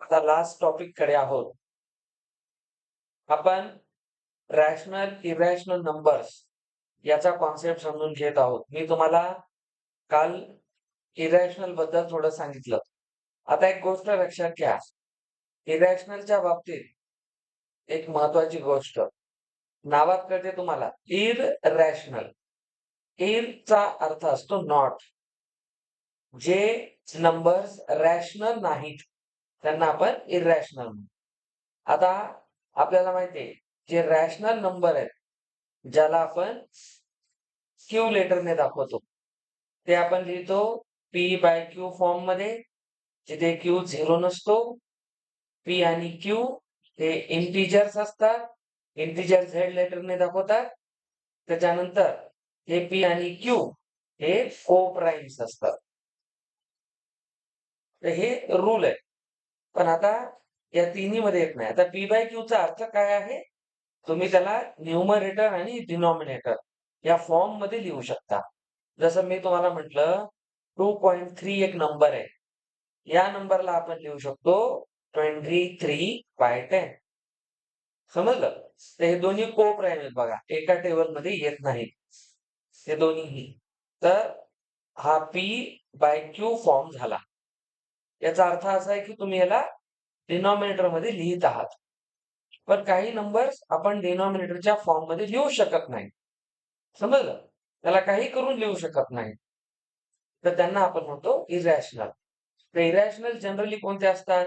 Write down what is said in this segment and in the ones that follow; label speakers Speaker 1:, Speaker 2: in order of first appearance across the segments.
Speaker 1: आता last topic कडे आहोत. आपण रॅशनल, इरॅशनल नंबर्स याचा कॉन्सेप्ट समजून घेत आहोत. मी तुम्हाला काल इरॅशनल बद्दल थोडं सांगितलं. आता एक गोष्ट लक्षात घ्या. इरॅशनलच्या बाबतीत एक महत्वाची गोष्ट नावात कळते तुम्हाला, इररॅशनल. इरचा अर्थ असतो नॉट. जे नंबर्स रॅशनल नाहीत त्यांना आपण इररॅशनल म्हणू. आता आपल्याला माहिती आहे, जे रॅशनल नंबर आहेत, ज्याला आपण क्यू लेटरने दाखवतो, ते आपण लिहितो P/Q फॉर्म मध्ये, जिथे क्यू 0 नसतो. P आणि Q हे इंटिजर्स असतात. इंटिजर झेड लेटरने दाखवतात. त्याच्यानंतर हे P आणि Q हे को-प्राइम्स असतात. तर हे रूल आहे. पण आता या तिन्ही मध्ये येत नाही. आता P/Q चा अर्थ काय आहे? तुम्ही त्याला न्यूमरेटर आणि डिनॉमिनेटर या फॉर्म मध्ये लिहू शकता. जसं मी तुम्हाला म्हटलं 2.3 एक नंबर आहे. या नंबरला आपण लिहू शकतो 23/10. समजलं? तर हे दोन्ही को-प्राइम आहेत बघा. एका टेबल मध्ये येत नाहीत. हे दोन्हीही. तर हा P/Q फॉर्म झाला. याचा अर्थ असा आहे की तुम्ही याला डिनॉमिनेटर मध्ये लिहित आहात. पण काही नंबर्स आपण डिनॉमिनेटरच्या फॉर्म मध्ये लिहू शकत नाही. समजलं? त्याला काही करून लिहू शकत नाही. तर त्यांना आपण म्हणतो इरॅशनल. तर इरॅशनल जनरली कोणते असतात?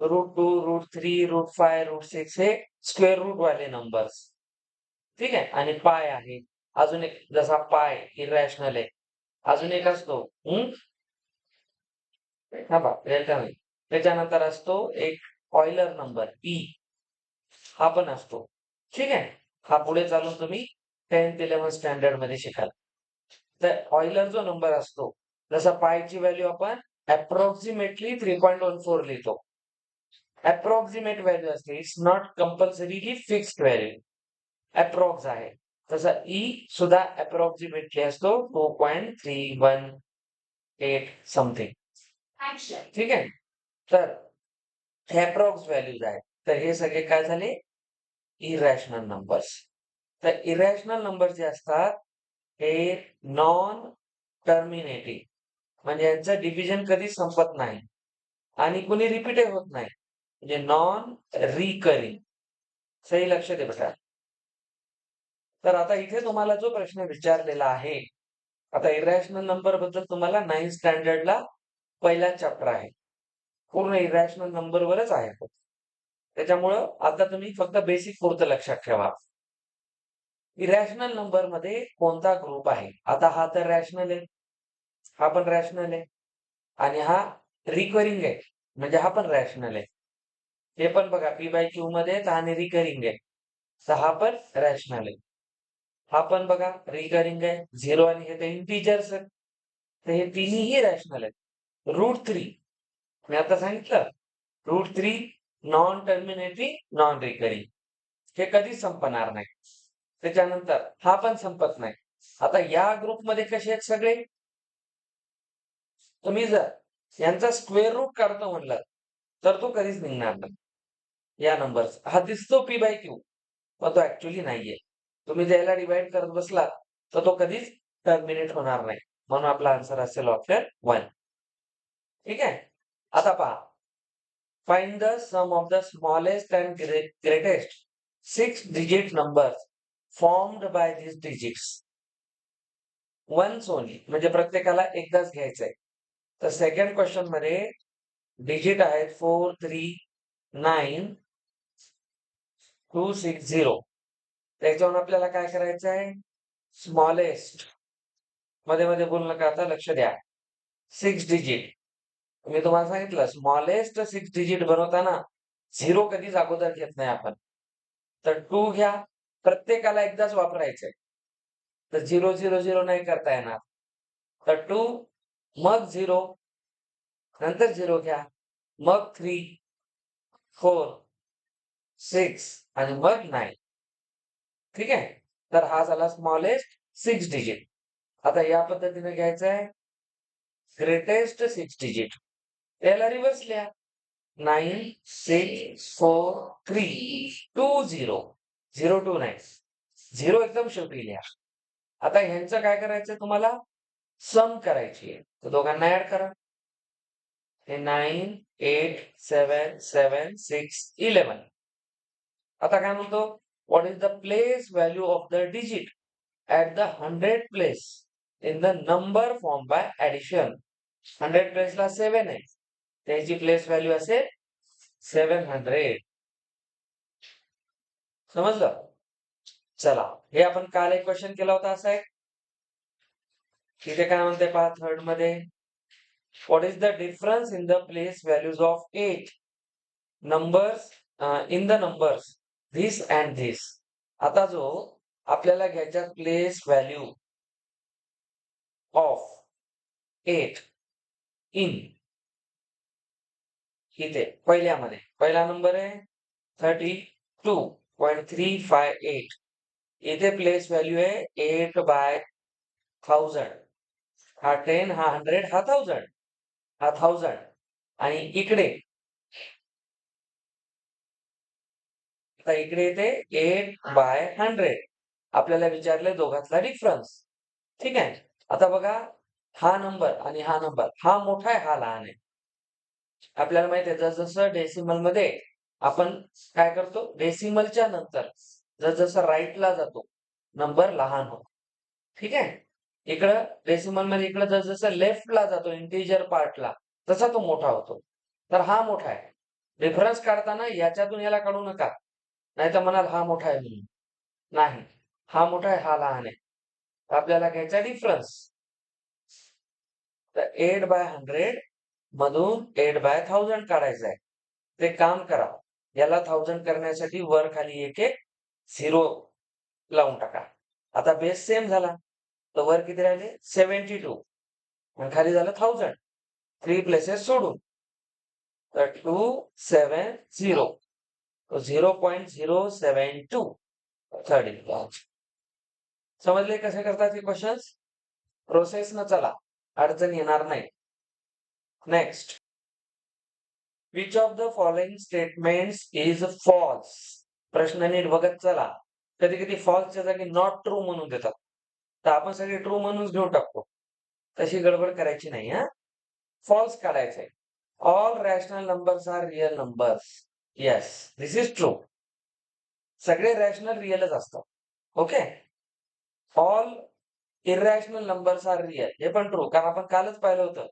Speaker 1: √2, √3, √5, √6 हे स्क्वेअर रूट वाले नंबर्स. ठीक आहे? आणि पाय आहे. अजून एक जसा पाय इरॅशनल आहे. अजून एक असतो डेल्टा नाही. त्याच्यानंतर असतो एक ऑइलर नंबर ई. हा पण असतो. ठीक आहे? हा पुढे चालून तुम्ही 10th 11th स्टँडर्ड मध्ये शिकाल. तर ऑइलर जो नंबर असतो, जसा पायची व्हॅल्यू आपण अप्रॉक्सिमेटली 3.14 लिहितो. अप्रॉक्सिमेट व्हॅल्यू असते. It's not compulsorily fixed value. Approx आहे. तसा ई सुद्धा अप्रॉक्सिमेटली असतो 2.318 समथिंग. ठीक आहे? तर हे अप्रॉक्स व्हॅल्यूज आहेत. तर हे सगळे काय झाले? Irrational numbers. तर इरॅशनल नंबर जे असतात हे नॉन टर्मिनेटिंग, म्हणजे यांचं डिव्हिजन कधीच संपत नाही आणि कोणी रिपीटही होत नाही. म्हणजे नॉन रिकरिंग. सही लक्ष दे बेटा. तर आता इथे तुम्हाला जो प्रश्न विचारलेला आहे, आता इरॅशनल नंबर बद्दल तुम्हाला 9th स्टँडर्डला पहिला चॅप्टर आहे. पूर्ण इरॅशनल नंबर वरच आहे. त्याच्यामुळं आता तुम्ही फक्त बेसिक पुरतं लक्षात ठेवा. इरॅशनल नंबर मध्ये कोणता ग्रुप आहे? आता हा तर रॅशनल आहे. हा पण रॅशनल आहे. आणि हा रिकरिंग आहे. म्हणजे हा पण रॅशनल आहे. हे पण बघा P/Q मध्ये आणि रिकरिंग आहे. तर हा पण रॅशनल आहे. हा पण बघा रिकरिंग आहे. 0 आणि हे तर इंटिजर्स आहेत. तर हे तिन्हीही रॅशनल आहेत. √3 मी आता सांगितलं, √3 नॉन टर्मिनेटिंग, नॉन रिकरिंग. हे कधीच संपणार नाही. त्याच्यानंतर हा पण संपत नाही. आता या ग्रुपमध्ये कसे आहेत सगळे? तुम्ही जर यांचा स्क्वेअर रूट काढतो म्हणलं तर तो कधीच निघणार नाही. या नंबरचा हा दिसतो P/Q, पण तो ऍक्च्युअली नाहीये. तुम्ही ज्याला डिवाइड करत बसलात तर तो कधीच टर्मिनेट होणार नाही. म्हणून आपला आन्सर असेल ऑप्शन 1. ठीक आहे? आता पहा, find the sum of the smallest and greatest 6 digit numbers formed by these digits. Once only, म्हणजे प्रत्येकाला एकदाच घ्यायचंय. तर सेकंड क्वेश्चन मध्ये डिजिट आहेत 4, 3, 9, 2, 6, 0. त्याच्यावरून आपल्याला काय करायचं आहे? स्मॉलेस्ट मध्ये मध्ये बोलू नका, आता लक्ष द्या. 6 डिजिट. मी तुम्हाला सांगितलं स्मॉलेस्ट 6 डिजिट बनवताना 0 कधीच अगोदर घेत नाही आपण. तर 2 घ्या. प्रत्येकाला एकदाच वापरायचंय. तर 0, 0, 0 नाही करता येणार. तर 2 मग 0 नंतर 0 घ्या. मग 3, 4, 6 आणि मग 9. ठीक आहे? तर हा झाला स्मॉलेस्ट 6 डिजिट. आता या पद्धतीने घ्यायचं आहे ग्रेटेस्ट 6 डिजिट. याला रिव्हर्स लिहा. 96432 02 नाही 0 एकदम शेवटी लिहा. आता ह्यांचं काय करायचं तुम्हाला सम करायची आहे तर दोघांना ऍड करा. हे 9 8 7 7 6 11. आता काय म्हणतो what is the place value of the digit at the 100 place in the number form by addition. 100 प्लेसला 7 आहे त्याची प्लेस व्हॅल्यू असेल 700. समजलं. चला हे आपण काल एक क्वेश्चन केला होता असा आहे. तिथे काय म्हणते पहा थर्ड मध्ये what is the difference in the place values of 8 numbers in the numbers this and this. आता जो आपल्याला घ्यायचा प्लेस व्हॅल्यू ऑफ 8 इन इथे पहिल्यामध्ये पहिला नंबर आहे 32.358. इथे प्लेस व्हॅल्यू आहे 8/1000. हा 10 हा 100 हा 1000 हा 1000 आणि इकडे आता इकडे येते 8/100. आपल्याला विचारले दोघांतला डिफरन्स. ठीक आहे. आता बघा हा नंबर आणि हा नंबर हा मोठा आहे हा लहान आहे. आपल्याला माहिती आहे जसं डेसिमल मध्ये आपण काय करतो डेसिमलच्या नंतर जसं राईटला जातो नंबर लहान होतो. ठीक आहे. इकडं डेसिमल मध्ये इकडं जसं लेफ्टला जातो इंटिजर पार्टला तसा तो मोठा होतो. तर हा मोठा आहे. डिफरन्स काढताना याच्यातून याला काढू नका नाही तर म्हणाल हा मोठा आहे म्हणून. नाही हा मोठा आहे हा लहान आहे. आपल्याला घ्यायचा डिफरन्स. तर 8/100 मधून 8/1000 काढायचं आहे. ते काम करा. याला 1000 करण्यासाठी वर खाली एक एक 0 लावून टाका. आता बेस सेम झाला तर वर किती राहिले 72 आणि खाली झालं 1000. 3 प्लेसेस सोडून तर 270 0.072 13. समजले कसे करतात हे क्वेश्चन्स. प्रोसेस न चला अडचण येणार नाही. Next which of the following statements is false. प्रश्न नीट बघत चला. कधी कधी फॉल्सच्या जागी नॉट ट्रू म्हणून देतात तर आपण सगळे ट्रू म्हणून घेऊन टाकतो. तशी गडबड करायची नाही. हा फॉल्स काढायचंय. All rational numbers are real numbers. Yes this is true. सगळे रॅशनल रिअलच असतात. Okay. All irrational numbers are real हे पण ट्रू कारण आपण कालच पाहिलं होतं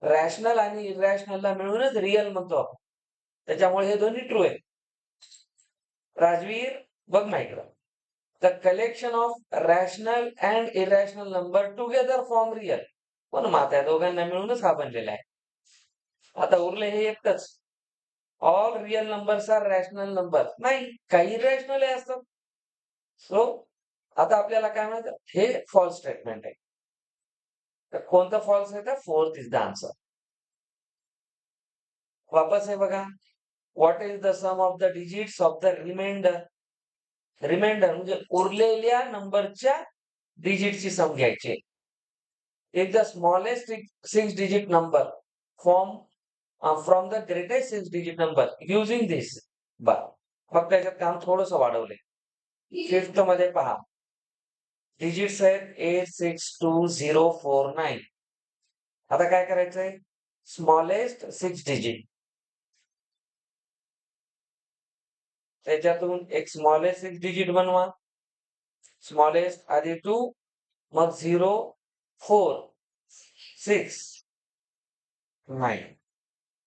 Speaker 1: रॅशनल आणि इरॅशनलला मिळूनच रिअल म्हणतो आपण. त्याच्यामुळे हे दोन्ही ट्रू आहे. राजवीर बघ ना इकडं. The collection of rational and irrational number together form real. पण मग त्या दोघांना मिळूनच हा बनलेला आहे. आता उरले हे एकच. All real numbers are rational number. नाही काही इरॅशनल असतात. सो आता आपल्याला काय म्हणायचं हे फॉल्स स्टेटमेंट आहे. तर कोणतं फॉल्स आहे तर फोर्थ इज द आन्सर. वापस आहे बघा. What is the sum of the digits of the remainder. Remainder म्हणजे उरलेल्या नंबरच्या डिजिटची सम घ्यायची. If the smallest 6 digit number from the greatest 6 digit number using this. बरं फक्त याच्यात काम थोडंसं वाढवलंय. फिफ्थ मध्ये पहा डिजिट्स आहेत 862049. आता काय करायचंय स्मॉलेस्ट 6 डिजिट त्याच्यातून एक स्मॉलेस्ट 6 डिजिट बनवा. स्मॉलेस्ट आधी 2 मग 0 4 6 9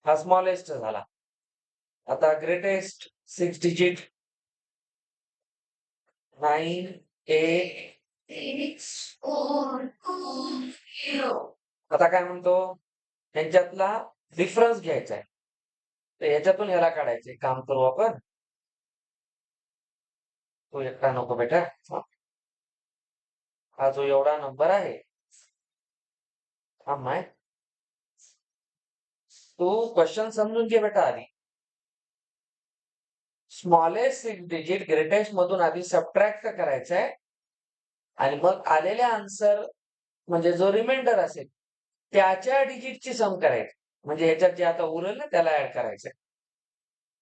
Speaker 1: हा स्मॉलेस्ट झाला. आता ग्रेटेस्ट 6 डिजिट 9 8 6 4 2 0. आता काय म्हणतो यांच्यातला डिफरन्स घ्यायचा आहे. तर याच्यातून ह्याला काढायचे. काम करू आपण. तो एकटा नको बेटा. हा जो एवढा नंबर आहे हा माय तू क्वेश्चन समजून घे बेटा आधी. स्मॉलेस्ट 6 डिजिट ग्रेटेस्ट मधून आधी सबट्रॅक्ट करायचा आहे आणि मग आलेल्या आन्सर म्हणजे जो रिमाइंडर असेल त्याच्या डिजिटची सम करायची. म्हणजे ह्याच्यात जे आता उरलं ना त्याला ऍड करायचंय.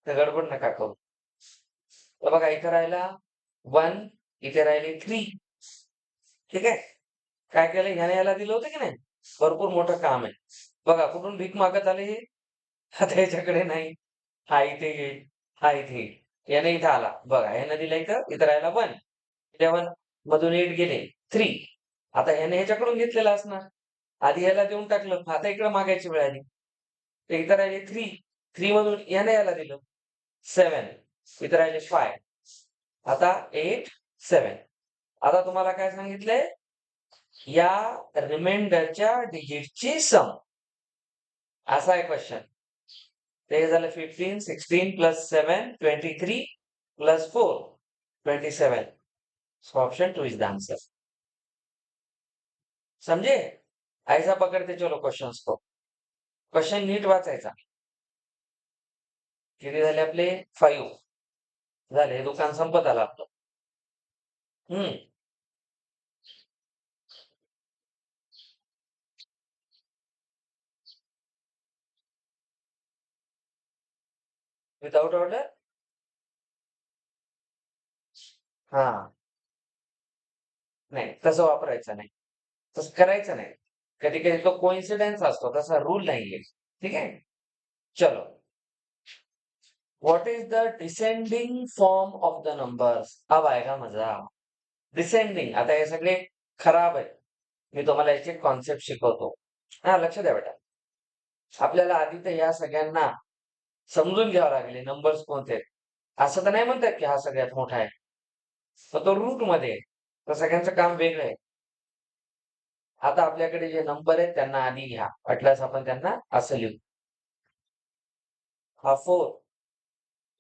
Speaker 1: तर गडबड नका करू. तर बघा इथे राहिला 1, इथे राहिले 3. ठीक आहे. काय केलं ह्याने याला दिलं होतं की नाही? भरपूर मोठं काम आहे. बघा कुठून भीक मागत आले हे? आता ह्याच्याकडे नाही. हा इथे येईल, हा इथे येईल. याने इथं आला. बघा ह्याने दिलं इथं राहिला 1. 11 मधून 8 गेले 3. आता ह्याने ह्याच्याकडून घेतलेलं असणार. आधी ह्याला देऊन टाकलं. आता इकडे मागायची वेळ आली. तर इथं राहिले 3. 3 मधून याने याला दिलं 7. इथं राहिले 5. आता 8, 7. आता तुम्हाला काय सांगितलंय? या रिमाइंडरच्या डिजिटची सम. असा आहे क्वेश्चन. ते झालं 15, 16 plus 7, 23 plus 4, 27. So option 2 is the answer. समझे? ऐसा पकडते चलो क्वेश्चन्स को. क्वेश्चन नीट वाचायचा. किती झाले आपले? 5 झाले. हे दुकान संपत आलं आपलं. Without order? हा. नाही तसं वापरायचं नाही. तसं करायचं नाही. कधी कधी तो कोइन्सिडेंस असतो, तसा रूल नाहीये. ठीक आहे. चलो. What is the descending form of the numbers? अब आएगा मजा. डिसेंडिंग. आता हे सगळे खराब आहे. मी तुम्हाला याची कॉन्सेप्ट शिकवतो. हा लक्ष द्या बेटा. आपल्याला आधी तर या सगळ्यांना समजून घ्यावं लागले नंबर्स कोणते आहेत. असं तर नाही म्हणतात की हा सगळ्यात मोठा आहे. तर तो रूट मध्ये आहे. तर सगळ्यांचं काम वेगळं आहे. आता आपल्याकडे जे नंबर आहेत त्यांना आधी घ्या. वाटल्यास आपण त्यांना असं लिहू. हा 4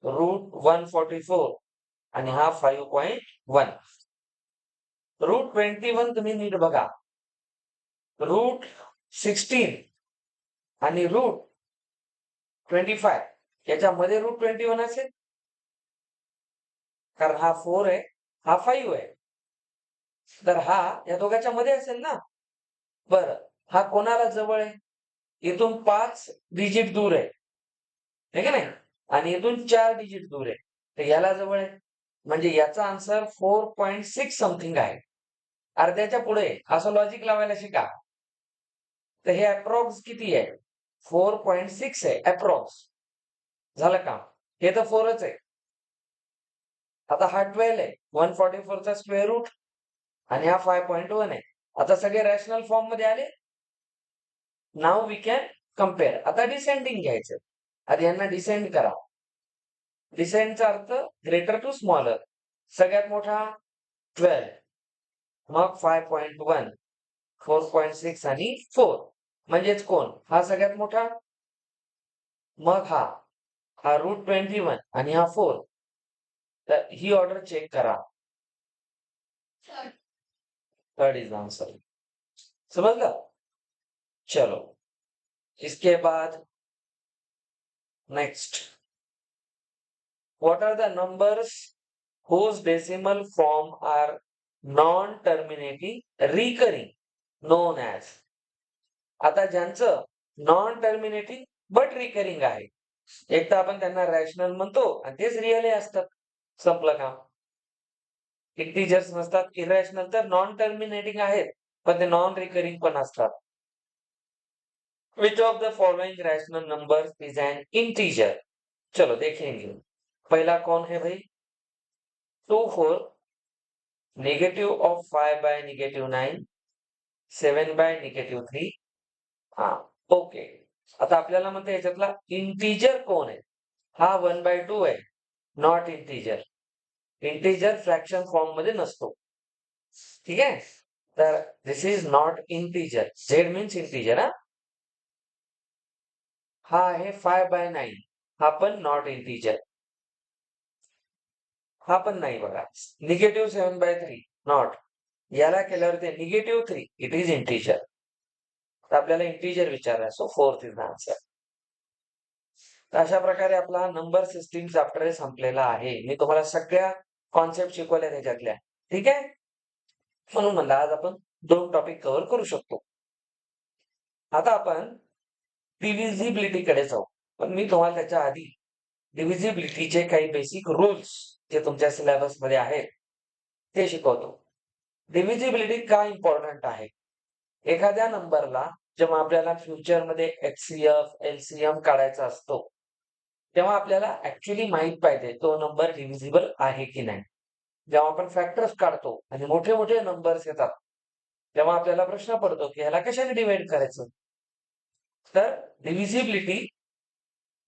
Speaker 1: रूट 144 आणि हा 5.1. रूट 21 तुम्ही नीट बघा. रूट 16 आणि रूट 25 याच्यामध्ये रूट 21 असेल. कारण हा 4 आहे, हा 5 आहे. तर हा या दोघांच्या मध्ये असेल ना. बरं, हा कोणाला जवळ आहे? इथून 5 डिजिट दूर आहे. हे की नाही? आणि इथून 4 डिजिट दूर आहे. तर याला जवळ आहे. म्हणजे याचा आन्सर 4.6 समथिंग आहे. अर्ध्याच्या पुढे असं लॉजिक लावायला शिका. तर हे अप्रॉक्स किती आहे? 4.6 आहे अप्रॉक्स. झालं का? हे तर 4च आहे. आता हा 12 आहे. 144 चा स्क्वेअर रूट आणि हा 5.1 आहे. आता सगळे रॅशनल फॉर्म मध्ये आले. Now we can compare. आता डिसेंडिंग घ्यायचं. आधी यांना डिसेंड करा. डिसेंडचा अर्थ ग्रेटर टू स्मॉलर. सगळ्यात मोठा 12, मग 5.1, 4.6 आणि 4. म्हणजेच कोण? हा सगळ्यात मोठा, मग हा रूट 21 आणि हा 4. तर ही ऑर्डर चेक करा. Third is answer. समझलं? चलो. इसके बाद next. What are the numbers whose decimal form are non-terminating recurring known as? आता ज्यांचं नॉन टर्मिनेटिंग बट रिकरिंग आहे. एक तर आपण त्यांना रॅशनल म्हणतो आणि तेच रिअल असतात. संपलं काम. इंटिजर्स नसतात. इरॅशनल तर नॉन टर्मिनेटिंग आहेत, पण ते नॉन रिकरिंग पण असतात. Which of the following rational numbers is an integer? चलो देखेंगे. पहला कौन है भाई? 2, 4, नेगेटिव ऑफ 5 by -9, 7 by -3. हा ओके. आता आपल्याला म्हणते याच्यातला इंटिजर कोण आहे? हा 1/2 आहे. Not integer. Integer fraction form मध्ये नसतो. ठीक आहे. तर this is not integer. Z means integer. हा आहे 5/9. हा पण नॉट इंटिजर. हा पण नाही बघा. Negative 7/3 not. याला केल्यावर ते -3 इट इज इंटिजर. तर आपल्याला इंटिजर विचारलाय. So 4th is the answer. तर अशा प्रकारे आपला नंबर सिस्टीम चॅप्टर संपलेला आहे. मी तुम्हाला सगळ्या कॉन्सेप्ट शिकवल्या त्याच्यातल्या. ठीक आहे. म्हणून म्हणलं आज आपण 2 टॉपिक कव्हर करू शकतो. आता आपण डिव्हिजिबिलिटीकडे जाऊ. पण मी तुम्हाला त्याच्या आधी डिव्हिजिबिलिटीचे काही बेसिक रूल्स जे तुमच्या सिलेबसमध्ये आहेत ते शिकवतो. डिव्हिजिबिलिटी का इम्पॉर्टंट आहे? एखाद्या नंबरला जेव्हा आपल्याला फ्युचरमध्ये एचसीएफ, एलसीएम काढायचा असतो, तेव्हा आपल्याला ॲक्चुअली माहीत पाहिजे तो नंबर डिव्हिजिबल आहे की नाही. जेव्हा आपण फॅक्टर्स काढतो आणि मोठे-मोठे नंबर्स येतात, तेव्हा आपल्याला प्रश्न पडतो की ह्याला कशाने डिव्हाईड करायचं? तर डिव्हिजिबिलिटी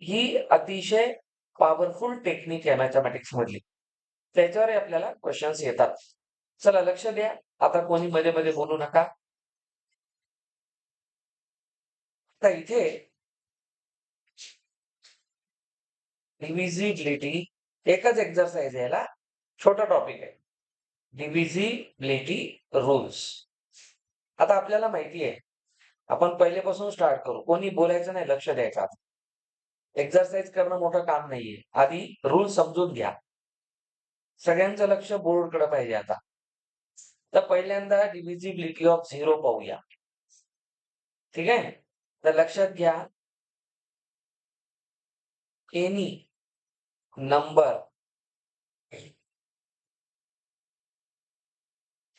Speaker 1: ही अतिशय पॉवरफुल टेक्निक आहे मॅथेमॅटिक्समधली. त्याच्यावरही आपल्याला क्वेशन्स येतात. चला लक्ष द्या. आता कोणी मध्ये-मध्ये बोलू नका. आता इथे डिव्हिजिबिलिटी एकच एक्झरसाइज आहे याला. छोटा टॉपिक आहे. Divisibility rules. आता आपल्याला माहिती आहे. आपण पहिलेपासून स्टार्ट करू. कोणी बोलायचं नाही, लक्ष द्यायचं आता. एक्झरसाइज करणं मोठं काम नाहीये. आधी रूल समजून घ्या. सगळ्यांचं लक्ष बोर्डकडे पाहिजे आता. तर पहिल्यांदा डिव्हिजिबिलिटी ऑफ 0 पाहूया. ठीक आहे? तर लक्षात घ्या. Any number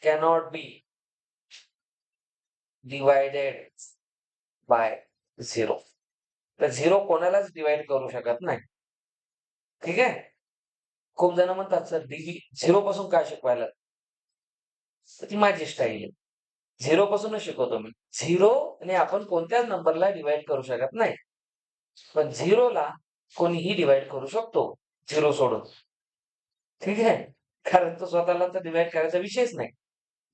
Speaker 1: cannot be divided by 0. तर 0 कोणालाच डिवाइड करू शकत नाही. ठीक आहे? खूप जण म्हणतात सर 0 पासून का शिकवायला? तर ती माझी स्टाईल आहे. 0 पासूनच शिकवतो मी. 0 ने आपण कोणत्याच नंबरला डिवाइड करू शकत नाही. पण 0 ला कोणीही डिवाइड करू शकतो 0 सोडून. ठीक आहे? कारण तो स्वतःला तर डिवाइड करायचा विषयच नाही.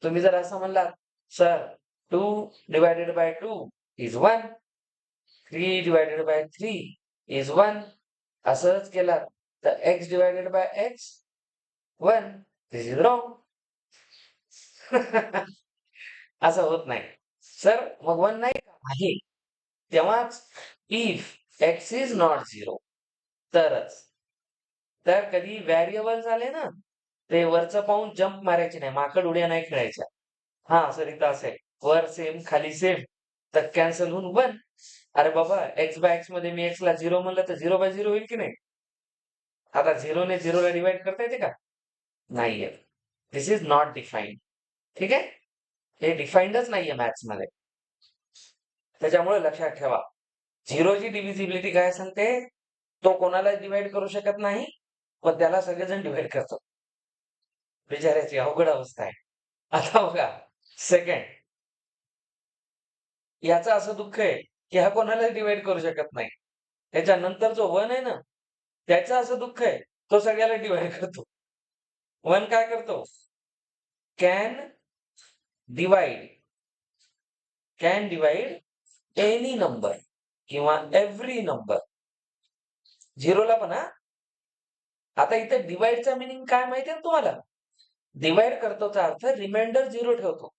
Speaker 1: तुम्ही जर असं म्हणलात, sir 2 divided by 2 is 1. 3 divided by 3 is 1. असंच केलात तर x divided by x 1. This is wrong. असं होत नाही. सर मग 1 नाही का? आहे. तेव्हाच इफ x इज नॉट 0 तरच. तर कधी व्हेरिएबल झाले ना, ते वरचं पाहून जंप मारायची नाही, माकड उड्या नाही खेळायच्या. हां, सर इथं असं आहे. वर सेम, खाली सेम, तर कॅन्सल होऊन 1. अरे बाबा, x बाय x मध्ये मी x ला 0 म्हणलं तर 0 बाय 0 होईल की नाही? आता 0 ने 0 ला डिव्हाईड करता येते का? नाही येत. This is not defined. ठीक आहे? हे डिफाईन्डच नाहीये मॅथ्समध्ये. त्याच्यामुळे लक्षात ठेवा. 0 ची डिव्हिजिबिलिटी काय सांगते? तो कोणालाच डिव्हाईड करू शकत नाही, पण त्याला सगळेजण डिव्हाईड करतात. बिचाऱ्याची अवघड अवस्था आहे. आता बघा, सेकंड याचं असं दुःख आहे, की हा कोणालाच डिव्हाईड करू शकत नाही. त्याच्यानंतर जो 1 आहे ना, त्याचं असं दुःख आहे, तो सगळ्याला डिव्हाईड करतो. 1 काय करतो? कॅन डिव्हाईड एनी नंबर किंवा एव्हरी नंबर. 0 ला पण हां. आता इथे डिव्हाईडचा मीनिंग काय माहिती आहे तुम्हाला? डिव्हाईड करतोचा अर्थ रिमाइंडर 0 ठेवतो.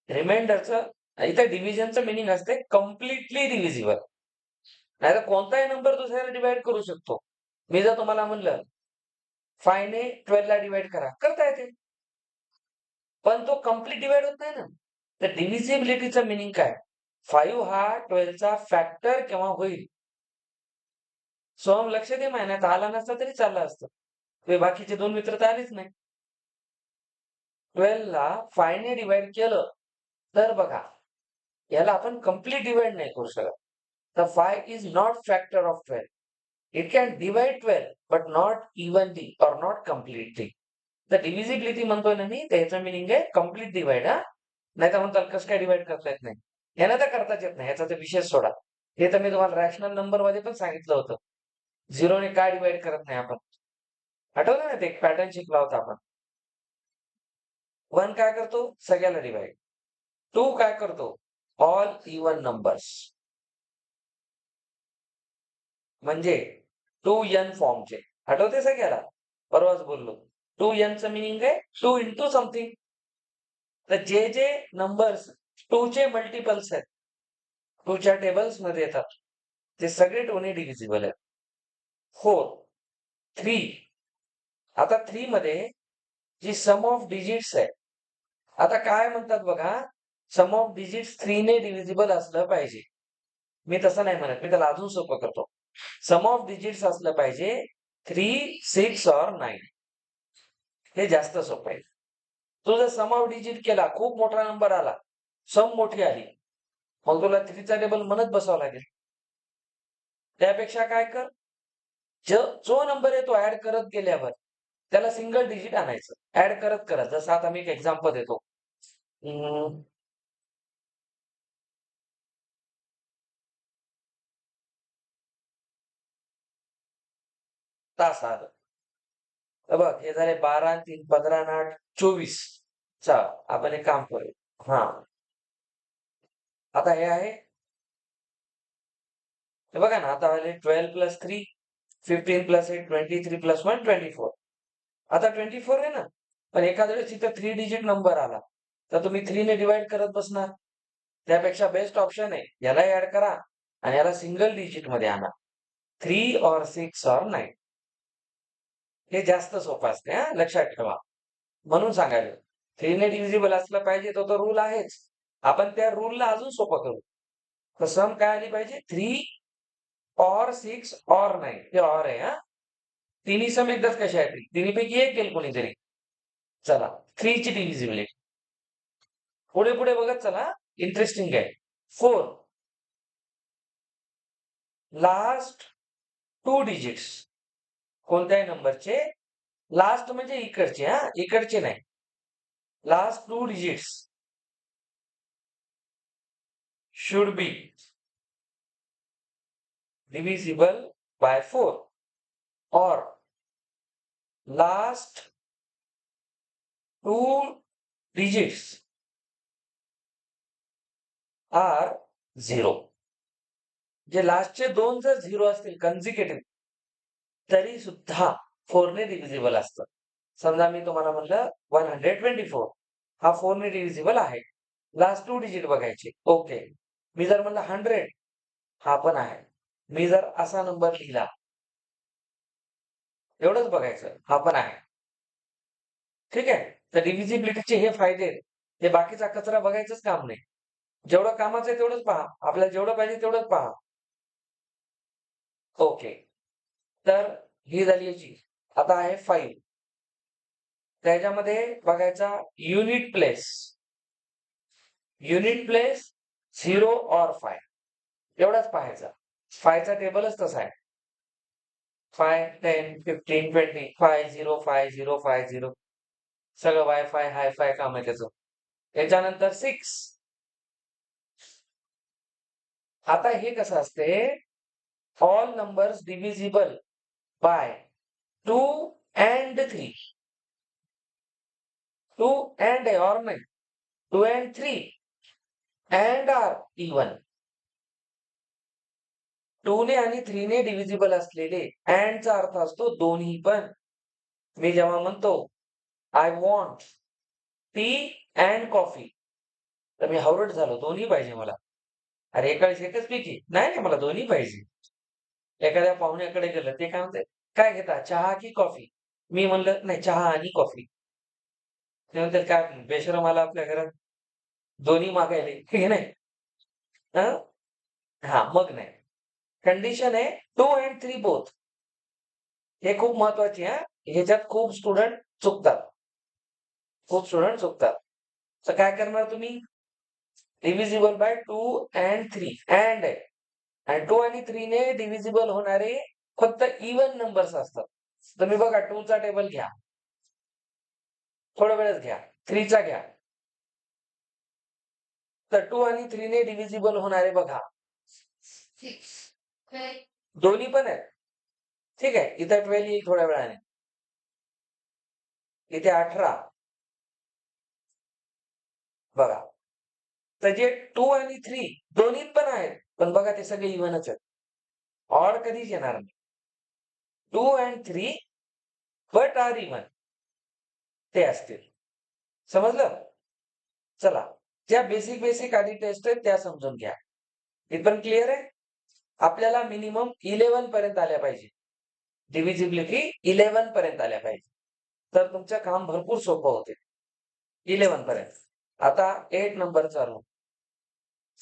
Speaker 1: रिमाइंडरचं इथे डिव्हिजनचं मीनिंग असते कंप्लीटली डिव्हिजिबल. नाहीतर कोणताही नंबर दुसऱ्याला डिव्हाईड करू शकतो. मी जर तुम्हाला म्हणलं 5 ने 12 ला डिव्हाईड करा, करता येते. पण तो कंप्लीट डिव्हाईड होत नाही ना. तर डिव्हिजिबिलिटीचं मीनिंग काय? 5 हा 12 चा फॅक्टर केव्हा होईल? सोहम लक्ष दे महिन्यात आला नसता तरी चाललं असतं. ते बाकीचे 2 मित्र तर आलेच नाही. 12 ला 5 ने डिव्हाईड केलं, तर बघा, याला आपण कंप्लीट डिव्हाईड नाही करू शकत. तर 5 is not factor of 12. It can divide 12 but not evenly or not completely. तर डिव्हिजिबिलिटी म्हणतोय ना मी, त्याचं मीनिंग आहे कंप्लीट डिव्हाईड हां. नाहीतर म्हणतात कसं काय डिव्हाईड करता येत नाही. ह्यानं तर करताच येत नाही. ह्याचा तर विषयच सोडा. हे तर मी तुम्हाला रॅशनल नंबरमध्ये पण सांगितलं होतं. 0 ने काय डिव्हाईड करत नाही आपण. आठवलं ना ते एक पॅटर्न शिकला होता आपण. 1 काय करतो? सगळ्याला डिव्हाईड. 2 काय करतो? All even numbers. म्हणजे 2n फॉर्मचे. आठवते सगळ्याला? परवाच बोललो. 2n चं मीनिंग आहे 2 इंटू समथिंग. तर जे नंबर्स 2 चे मल्टिपल्स आहेत, 2 च्या टेबल्समध्ये येतात, ते सगळे 2 ने डिव्हिजिबल आहेत. 4, 3. आता 3 मध्ये जी सम ऑफ डिजिट्स आहे. आता काय म्हणतात बघा, सम ऑफ डिजिट्स 3 ने डिव्हिजिबल असलं पाहिजे. मी तसं नाही म्हणत, मी त्याला अजून सोपं करतो. सम ऑफ डिजिट्स असलं पाहिजे 3, 6 और 9. हे जास्त सोपं आहे. तू जर सम ऑफ डिजिट केला, खूप मोठा नंबर आला, सम मोठी आली, मग तुला 3 चा टेबल म्हणत बसावं लागेल. त्यापेक्षा काय कर, जो नंबर आहे तो ऍड करत गेल्यावर त्याला सिंगल डिजिट आणायचं. ऍड करत करत. जसं आता मी एक एक्झाम्पल देतो. अं, तास आलं. तर बघ, हे झाले 12 3 15 आणि 8 24. चल, आपण एक काम करू. हा, आता हे आहे, हे बघा ना, आता आले 12 प्लस 3, 15 प्लस 8, 23 प्लस 1, 24. आता 24 आहे ना, पण एखाद्या वेळेस इथं 3 डिजिट नंबर आला, तर तुम्ही 3 ने डिवाइड करत बसणार. त्यापेक्षा बेस्ट ऑप्शन आहे, याला ऍड करा आणि याला सिंगल डिजिट मध्ये आणा. 3 और 6 और 9. हे जास्त सोपं असते, हा, लक्षात ठेवा. म्हणून सांगायला 3 ने डिव्हिजिबल असलं पाहिजे, तो तर रूल आहेच. आपण त्या रूलला अजून सोपं करू. तर सम काय आली पाहिजे, 3 और 6 और 9. हे और आहे, हा. तिन्ही सम एकदाच कशा आहेत, तिन्हीपैकी एक केलं कोणीतरी. चला, 3 ची डिव्हिजिबिलिटी. पुढे पुढे बघत चला, इंटरेस्टिंग आहे. 4 लास्ट 2 डिजिट्स कोणत्याही नंबरचे लास्ट म्हणजे इकडचे, हा, इकडचे नाही. Last 2 digits should be divisible by 4 or last 2 digits are 0. जे लास्टचे 2 जर 0 असतील कन्झिक्युटिव्ह, तरी सुद्धा 4 ने डिव्हिजिबल असतं. समजा मी तुम्हाला म्हणलं 124, हा 4 ने डिव्हिजिबल आहे. लास्ट 2 डिजिट बघायचे. ओके. मी जर म्हणलं 100, हा पण आहे. मी जर असा नंबर लिहिला, एवढंच बघायचं, हा पण आहे. ठीक आहे. तर डिव्हिजिबिलिटीचे हे फायदे आहेत. हे बाकीचा कचरा बघायचंच काम नाही. जेवढं कामाचं आहे तेवढंच पहा. आपल्याला जेवढं पाहिजे तेवढंच पहा. ओके. तर ही झाली याची. आता आहे 5. त्याच्यामध्ये बघायचा युनिट प्लेस. युनिट प्लेस 0 और 5. एवढाच पाहायचा. 5 चा टेबलच तसा आहे. 5, 10, 15, 20, 5, 0, 5, 0, 5, 0. सगळं वायफाय, हायफाय काम आहे त्याचं. त्याच्यानंतर 6. आता हे कसं असते, all numbers divisible by 2 and 3. 2 and or नाही, 2 and 3 and are even. 2 ने आणि 3 ने डिव्हिजिबल असलेले and चा अर्थ असतो दोन्ही पण. मी जेव्हा म्हणतो I want tea and coffee, तर मी हावरट झालो, दोन्ही पाहिजे मला. अरे एका वेळेस एकच पैकी नाही, नाही, मला दोन्ही पाहिजे. एखाद्या पाहुण्याकडे गेलं, ते काय म्हणते, काय घेता, चहा की कॉफी? मी म्हणलं नाही, चहा आणि कॉफी. ते म्हणतात काय बेशरम आला आपल्या घरात, दोन्ही मागायले, हे नाही. हं? हा, मग नाही. कंडिशन आहे 2 and 3 बोथ. हे खूप महत्वाची आहे. ह्याच्यात खूप स्टुडंट चुकतात. खूप स्टुडंट चुकतात. तर काय करणार तुम्ही, डिव्हिजिबल बाय 2 and 3 अँड आहे. आणि 2 आणि 3 ने डिव्हिजिबल होणारे फक्त इव्हन नंबर्स असतात. तुम्ही बघा 2 चा टेबल घ्या, थोडा वेळच घ्या. 3 चा घ्या, तर 2 आणि 3 ने डिव्हिजिबल होणारे बघा, दोन्ही पण आहेत. ठीक आहे. इथं 12 येईल थोड्या वेळाने, इथे 18 बघा. तर जे 2 आणि 3 दोन्हीत पण आहेत, पण बघा ते सगळे इव्हनच आहेत. ऑड कधीच येणार नाही. 2 and 3 बट आर इव्हन, ते असतील. समजलं? चला, ज्या बेसिक बेसिक आधी टेस्ट आहेत त्या समजून घ्या. इथपर्यंत क्लिअर आहे? आपल्याला मिनिमम 11 पर्यंत आल्या पाहिजे. डिव्हिजिबिलिटी 11 पर्यंत आल्या पाहिजे. तर तुमचं काम भरपूर सोपं होते. 11 पर्यंत. आता 8 नंबरचा रूल.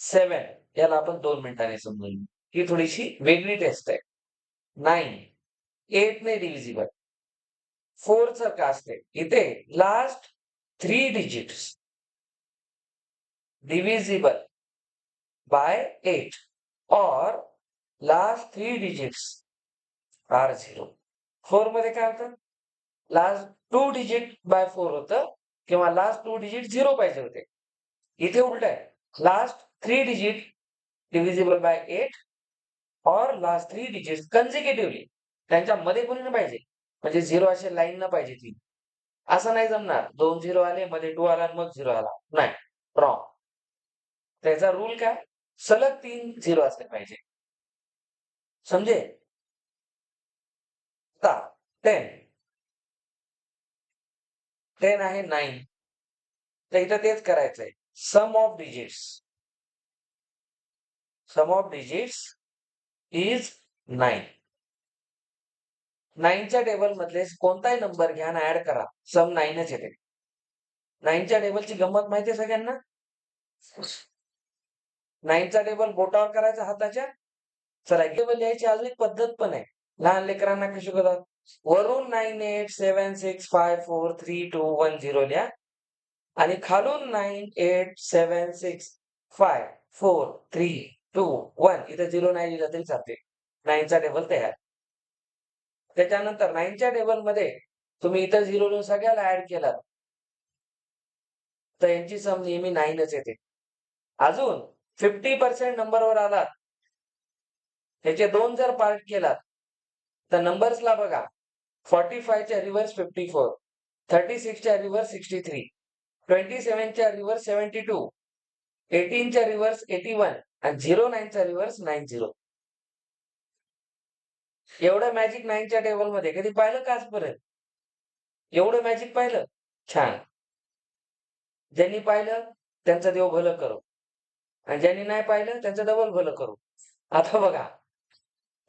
Speaker 1: 7 याला आपण 2 मिनिटांनी समजून घेऊ. ही थोडीशी वेगळी टेस्ट आहे. 9 8 ने डिव्हिजिबल. 4 चं का असते? इथे last 3 digits divisible by 8 or last 3 digits are 0. 4 मध्ये काय होतं? लास्ट 2 डिजिट बाय 4 होतं किंवा लास्ट 2 डिजिट 0 पाहिजे होते. इथे उलट आहे. लास्ट 3 डिजिट डिव्हिजिबल बाय 8 और लास्ट 3 डिजिट्स कन्झिक्युटिव्हली त्यांच्यामध्ये कोणी नाही पाहिजे. म्हणजे 0 असे लाईन न पाहिजे ती. असं नाही जमणार. 2 0 आले, मध्ये 2 आला आणि मग 0 आला. नाही. रॉंग. त्याचा रूल काय? सलग 3 0 असले पाहिजे. समजे? आता 10 10 आहे 9 तर इथं तेच करायचंय. सम ऑफ डिजिट्स इज 9. 9 च्या टेबल मधले कोणताही नंबर घ्या आणि ऍड करा. सम 9च येते. 9 च्या टेबलची गंमत माहितीये सगळ्यांना? 9 चा टेबल बोटावर करायचा हाताच्या. चला टेबल लिहायची अजून एक पद्धत पण आहे. लहान लेकरांना कशी शिकवतात? वरून 9876543210 लिहा आणि खालून 9876543210 इथं 0 नाही लिहिलं तरी चालते. 9 चा टेबल तयार. त्याच्यानंतर 9 च्या टेबल मध्ये तुम्ही इथं 0 लिहून सगळ्याला ऍड केलं तर यांची सम नेहमी 9च येते. अजून 50% नंबरवर आलात ह्याचे 2 जर पार्ट केलात तर नंबर्सला बघा. 45 च्या रिव्हर्स 54, 36 च्या रिव्हर्स 63, 27 च्या रिव्हर्स 72, 18 च्या रिव्हर्स 81 आणि 09 चा रिव्हर्स 90. एवढं मॅजिक 9 च्या टेबल मध्ये कधी पाहिलं का आजपर्यंत? एवढं मॅजिक पाहिलं? छान. ज्यांनी पाहिलं त्यांचं देव भलं करो आणि ज्यांनी नाही पाहिलं त्यांचं डबल भलं करो. आता बघा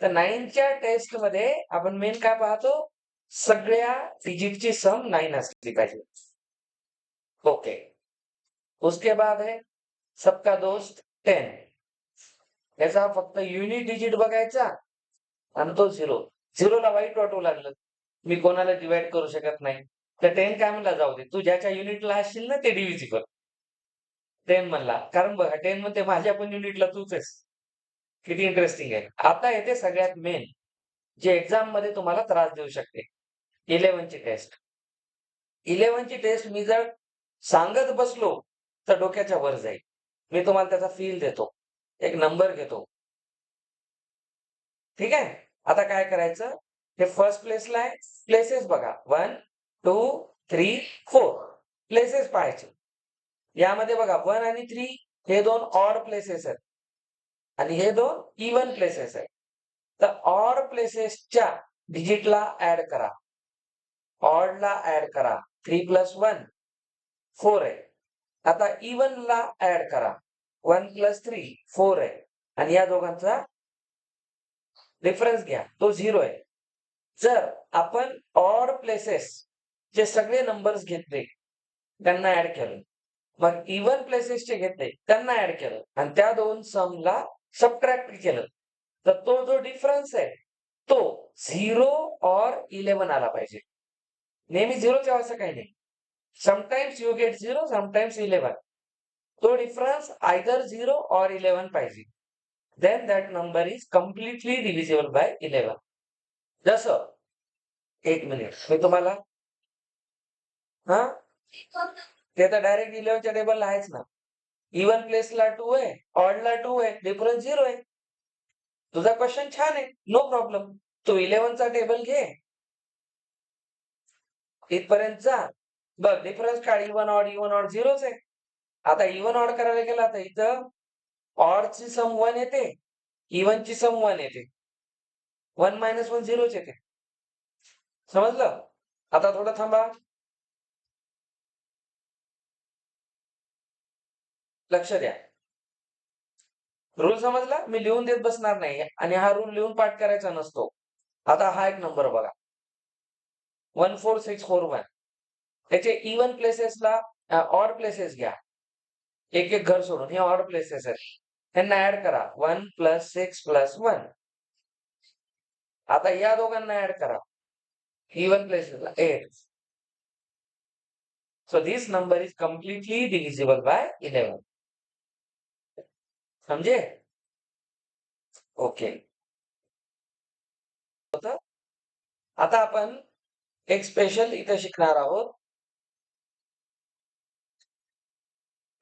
Speaker 1: तर 9 च्या टेस्ट मध्ये आपण मेन काय पाहतो? सगळ्या डिजिटची सम 9 असली पाहिजे. ओके. उसके बाद है सबका दोस्त 10. याचा फक्त युनिट डिजिट बघायचा आणि तो 0. 0 ला वाईट वाटू लागलं. मी कोणाला डिवाइड करू शकत नाही. तर 10 काय म्हणला जाऊ दे. तू ज्याच्या युनिटला असशील ना ते डिव्हिजिबल. 10 म्हणला. कारण बघा 10 म्हणते माझ्या पण युनिटला तूच आहेस. किती इंटरेस्टिंग आहे. आता येते सगळ्यात मेन जे एक्झाम मध्ये तुम्हाला त्रास देऊ शकते. 11 ची टेस्ट. 11 ची टेस्ट मी जर सांगत बसलो तर डोक्याच्या वर जाईल. मी तुम्हाला त्याचा फील देतो. एक नंबर घेतो. ठीक आहे? आता काय करायचं? हे फर्स्ट प्लेसला आहे. प्लेसेस बघा. 1, 2, 3, 4. प्लेसेस पाहायचे. यामध्ये बघा 1 आणि 3 हे 2 ऑड प्लेसेस आहेत. आणि हे 2 इव्हन प्लेसेस आहेत. तर ऑड प्लेसेसच्या डिजिटला ऍड करा. ऑडला ऍड करा. 3 + 1 4 आहे. आता इव्हनला ऍड करा. 1 + 3 4 आहे. आणि या दोघांचा डिफरन्स घ्या. तो 0 आहे. जर आपण ऑड प्लेसेस जे सगळे नंबर्स घेतले त्यांना ऍड केलं. मग इव्हन प्लेसेसचे घेतले त्यांना ऍड केलं आणि त्या दोन समला सबट्रॅक्ट केलं तर तो जो डिफरन्स आहे तो 0 और 11 आला पाहिजे. नेहमी 0 च्या असं काही नाही. Sometimes you get 0, sometimes 11. तो डिफरन्स आयदर 0 और 11 पाहिजे. then that number is completely divisible by 11. जसं एक मिनिट मी तुम्हाला ते तर डायरेक्ट 11 च्या टेबलला आहेच ना. इव्हन प्लेसला 2 आहे, ऑडला 2 आहे, डिफरन्स 0 आहे. तुझा क्वेश्चन छान आहे, नो प्रॉब्लेम. तू 11 चा टेबल घे. इथपर्यंत जा. बघ डिफरन्स काढ. इव्हन ऑड 0च आहे. आता इव्हन ऑड करायला गेला तर इथं ऑडची सम 1 येते, इव्हनची सम 1 येते. 1 - 1 0च येते. समजलं? आता थोडं थांबा. लक्ष द्या. रूल समजला? मी लिहून देत बसणार नाही आणि हा रूल लिहून पाठ करायचा नसतो. आता हा एक नंबर बघा. 14641. त्याचे इव्हन प्लेसेसला ऑड प्लेसेस घ्या. एक एक घर सोडून हे ऑड प्लेसेस आहेत. त्यांना ऍड करा 1 + 6 + 1. आता या दोघांना ऍड करा even प्लेसेसला 8. So this number is completely divisible by 11. समझे? ओके. आता आपण एक स्पेशल इथे शिकणार आहोत.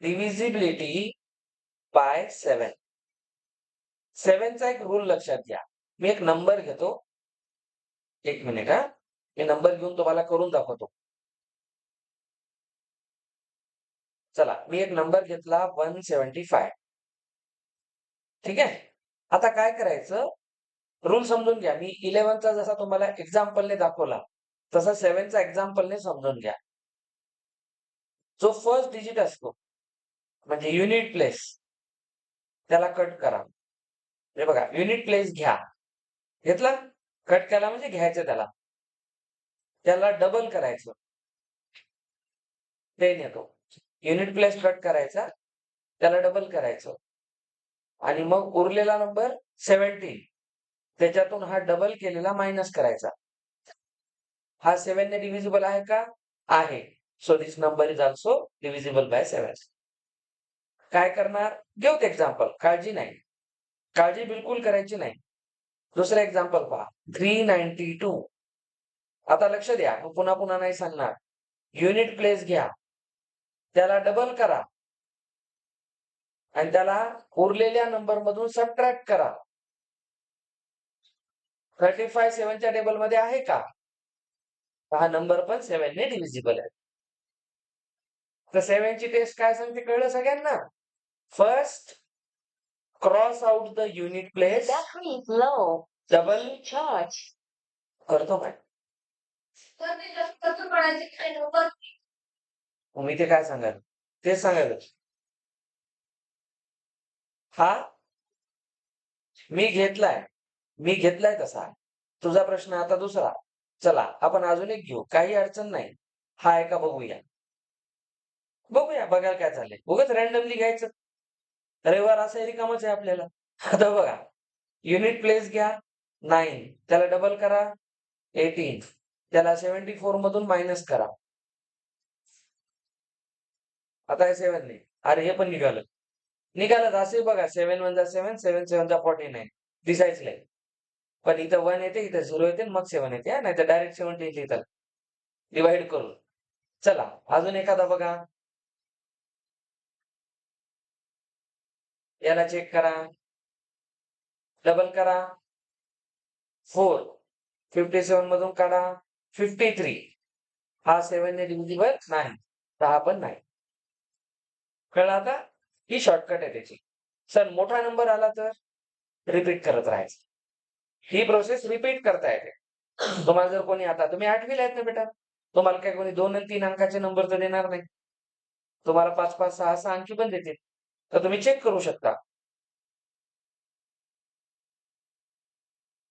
Speaker 1: Divisibility bye 7. 7चा एक रूल लक्षात घ्या. मी एक नंबर घेतो. एक मिनिट हा. मी नंबर घेऊन तुम्हाला करून दाखवतो. चला मी एक नंबर घेतला 175. ठीक आहे. आता काय करायचं? रूल समजून घ्या. मी 11चा जसा तुम्हाला एक्झाम्पलने दाखवला तसा 7चा एक्झाम्पलने समजून घ्या. जो फर्स्ट डिजिट असतो म्हणजे युनिट प्लेस त्याला कट करा. हे बघा युनिट प्लेस घ्या. घेतलं? कट केला म्हणजे घ्यायचं त्याला. त्याला डबल करायचं. 10 येतो. युनिट प्लेस कट करायचा. त्याला डबल करायचं. आणि मग उरलेला नंबर 17. त्याच्यातून हा डबल केलेला मायनस करायचा. हा 7 ने डिव्हिजिबल आहे का? आहे. So this number is also divisible by 7. काय करणार? घेऊत एक्झाम्पल. काळजी नाही. काळजी बिलकुल करायची नाही. दुसरं एक्झाम्पल पहा. 392. आता लक्ष द्या. पुन्हा पुन्हा नाही सांगणार. युनिट प्लेस घ्या. त्याला डबल करा. आणि त्याला उरलेल्या नंबर मधून सबट्रॅक्ट करा. 35 7च्या टेबलमध्ये आहे का? हा नंबर पण 7 ने डिव्हिजिबल आहे. तर 7ची टेस्ट काय सांगते कळलं सगळ्यांना? First cross out the unit place. Double charge करतो काय? मी ते काय सांगाल? तेच सांगायला. हा मी घेतलाय तसा. तुझा प्रश्न आता दुसरा. चला आपण अजून एक घेऊ. काही अडचण नाही. हा आहे का बघूया. बघायला काय चाललंय. उगाच रॅन्डमली घ्यायचं. रविवार असा रिकामच आहे आपल्याला. आता बघा युनिट प्लेस घ्या 9. त्याला डबल करा 18. त्याला 74 मधून मायनस करा. आता हे 7 नाही. अरे हे पण निघालं असे बघा 7 1 7 7 7 49. दिसायच नाही. पण इथं 1 येते, इथं 0 येते मग 7 येते. नाही तर डायरेक्ट 17 लिहितात. डिवाइड करून. चला अजून एखादा बघा. याला चेक करा. डबल करा 4. 57 मधून काढा 53. हा 7 ने डिव्हिजिबल नाही. 10 पण नाही. कळलं आता? ही शॉर्टकट आहे त्याची. सर मोठा नंबर आला तर रिपीट करत राहायचं. ही प्रोसेस रिपीट करता येते. तुम्हाला जर कोणी आता तुम्ही 8वीला आहेत ना बेटा. तुम्हाला काय कोणी 2 आणि 3 अंकाचे नंबर तर देणार नाही. तुम्हाला 5 5 6 6 अंकी पण देतील. तर तुम्ही चेक करू शकता.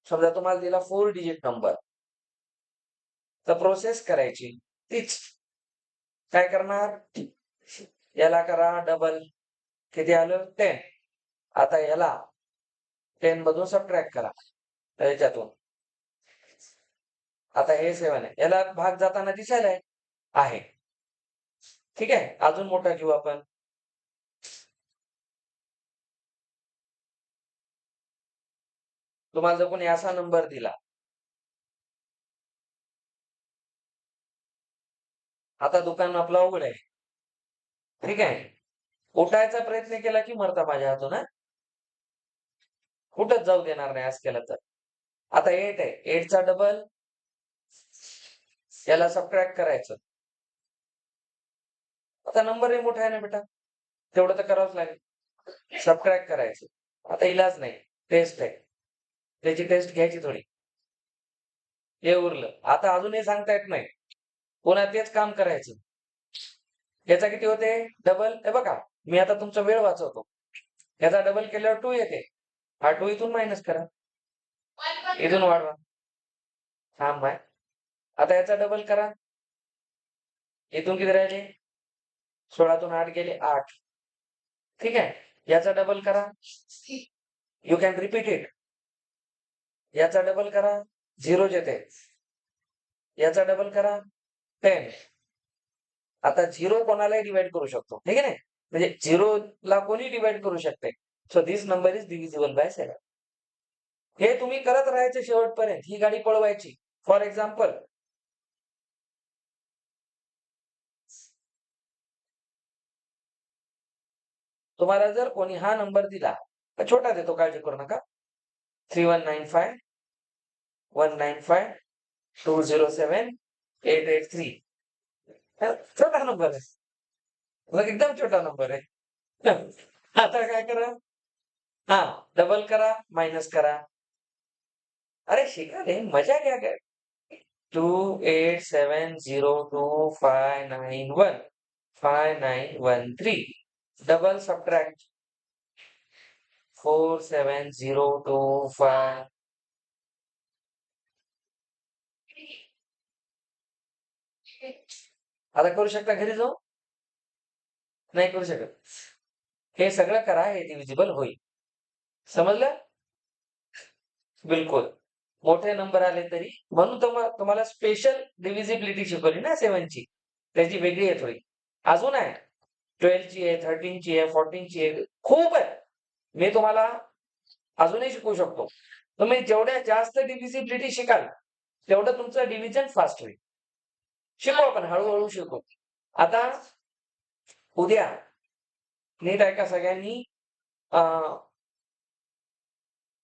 Speaker 1: समजा तुम्हाला दिला 4 डिजिट नंबर. तर प्रोसेस करायची तीच. काय करणार? याला करा डबल. किती आलं? 10. आता याला 10 मधून सबट्रॅक्ट करा. याच्यातून. आता हे 7 आहे. याला भाग जाताना दिसायला आहे. ठीक आहे. अजून मोठा घेऊ आपण. तुम्हाला जर कोणी असा नंबर दिला. आता दुकान आपलं उघड आहे. ठीक आहे. उठायचा प्रयत्न केला की मरता माझ्या हातून. कुठंच जाऊ देणार नाही असं केलं तर. आता 8 आहे. 8चा डबल. याला सबट्रॅक्ट करायचं. आता नंबरही मोठा आहे ना बेटा. तेवढं तर करावंच लागेल. सबट्रॅक्ट करायचं. आता इलाज नाही. टेस्ट आहे. त्याची टेस्ट घ्यायची थोडी. हे उरलं. आता अजून हे सांगता येत नाही. पुन्हा तेच काम करायचं. याचा किती होते? डबल. हे बघा मी आता तुमचा वेळ वाचवतो. याचा डबल केल्यावर 2 येते. हा 2 इथून मायनस करा. इथून वाढवा. थांब बाय. आता याचा डबल करा. इथून किती राहिले? 16तून 8 गेले 8. ठीक आहे. याचा डबल करा, यू कॅन रिपीट इट. याचा डबल करा, 0 येते. याचा डबल करा, 10. आता 0 कोणालाही डिवाइड करू शकतो, ठीक आहे ना? म्हणजे 0 ला कोणी डिवाइड करू शकते. So this number is divisible by 7. हे तुम्ही करत राहायचं शेवटपर्यंत. ही गाडी पळवायची. फॉर एक्झाम्पल, तुम्हाला जर कोणी हा नंबर दिला, छोटा देतो, काळजी करू नका. 3195 195 207 883. छोटा नंबर आहे. मग एकदम छोटा नंबर आहे. आता काय करा, हा डबल करा, मायनस करा. अरे शिका रे, मजा घ्या काय. 28702591 5913. Double subtract 47025. आता करू शकता घरी जाऊ? नाही करू शकत. हे सगळं करा, हे डिव्हिजिबल होईल. समजलं? बिलकुल. मोठे नंबर आले तरी, म्हणून तुम्हाला स्पेशल डिव्हिजिबिलिटी शिकवली ना 7ची. त्याची वेगळी आहे थोडी. अजून आहे. 12ची आहे, 13ची आहे, 14ची आहे. खूप आहे. मी तुम्हाला अजूनही शिकवू शकतो. तुम्ही जेवढ्या जास्त डिव्हिजिबिलिटी शिकाल, तेवढं तुमचं डिव्हिजन फास्ट होईल. शिकू आपण, हळू-हळू शिकू. आता उद्या नीट ऐका सगळ्यांनी.